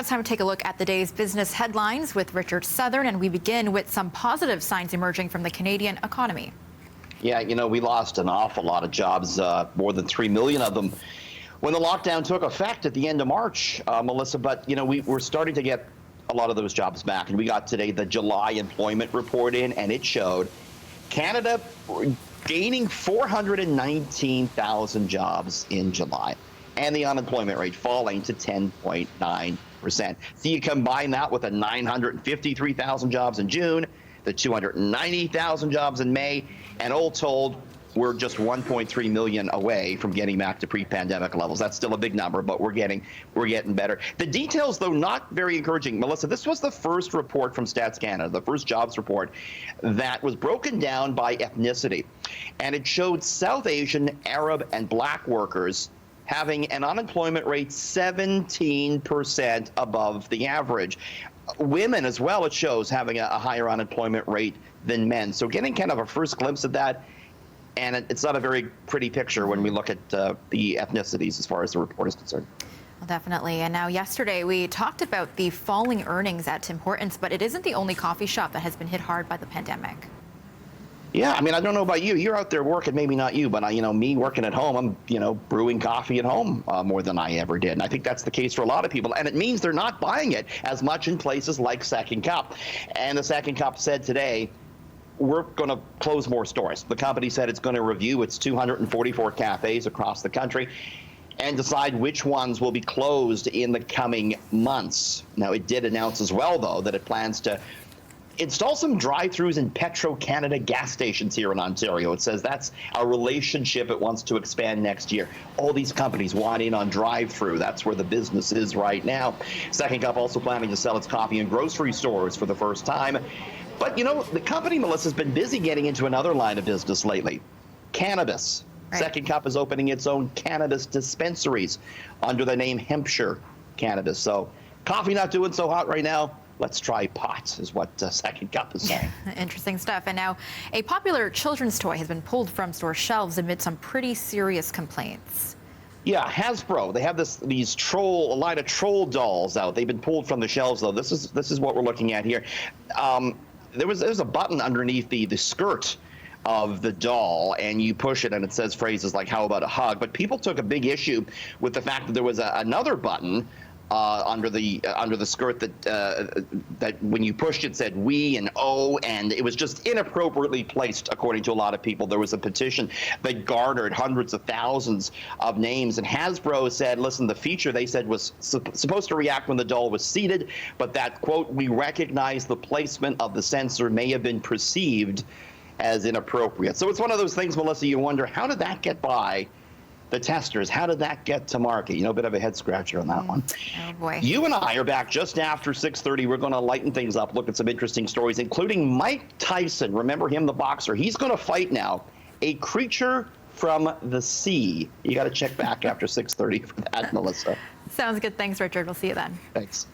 it's time to take a look at the day's business headlines with Richard Southern, and we begin with some positive signs emerging from the Canadian economy. Yeah, we lost an awful lot of jobs, more than 3 million of them, when the lockdown took effect at the end of March, Melissa. But, we're starting to get a lot of those jobs back. And we got today the July employment report in, and it showed Canada gaining 419,000 jobs in July, and the unemployment rate falling to 10.9%. So you combine that with the 953,000 jobs in June, the 290,000 jobs in May, and all told, we're just 1.3 million away from getting back to pre-pandemic levels. That's still a big number, but we're getting better. The details, though, not very encouraging. Melissa, this was the first report from Stats Canada, the first jobs report that was broken down by ethnicity, and it showed South Asian, Arab, and Black workers having an unemployment rate 17% above the average. Women as well, it shows, having a higher unemployment rate than men. So getting kind of a first glimpse of that, and it's not a very pretty picture when we look at the ethnicities as far as the report is concerned. Well, definitely. And now yesterday we talked about the falling earnings at Tim Hortons, but it isn't the only coffee shop that has been hit hard by the pandemic. Yeah, I don't know about you. You're out there working, maybe not you, but me working at home, I'm, brewing coffee at home more than I ever did. And I think that's the case for a lot of people. And it means they're not buying it as much in places like Second Cup. And the Second Cup said today, we're going to close more stores. The company said it's going to review its 244 cafes across the country and decide which ones will be closed in the coming months. Now, it did announce as well, though, that it plans to install some drive-thrus in Petro-Canada gas stations here in Ontario. It says that's a relationship it wants to expand next year. All these companies want in on drive-thru. That's where the business is right now. Second Cup also planning to sell its coffee in grocery stores for the first time. But, the company, Melissa, has been busy getting into another line of business lately, cannabis. Right. Second Cup is opening its own cannabis dispensaries under the name Hampshire Cannabis. So coffee not doing so hot right now. Let's try pot, is what Second Cup is saying. Interesting stuff. And now a popular children's toy has been pulled from store shelves amid some pretty serious complaints. Yeah, Hasbro, they have a line of troll dolls out. They've been pulled from the shelves, though. This is what we're looking at here. There's a button underneath the skirt of the doll, and you push it and it says phrases like, how about a hug? But people took a big issue with the fact that there was another button under the skirt that when you pushed it said we and oh, and it was just inappropriately placed, according to a lot of people. There was a petition that garnered hundreds of thousands of names, and Hasbro said, listen, the feature, they said, was supposed to react when the doll was seated, but that, quote, we recognize the placement of the sensor may have been perceived as inappropriate. So it's one of those things, Melissa, you wonder, how did that get by the testers? How did that get to market? A bit of a head scratcher on that one. Oh, boy. You and I are back just after 6:30. We're going to lighten things up, look at some interesting stories, including Mike Tyson. Remember him, the boxer? He's going to fight now a creature from the sea. You got to check back after 6:30 for that, Melissa. Sounds good. Thanks, Richard. We'll see you then. Thanks.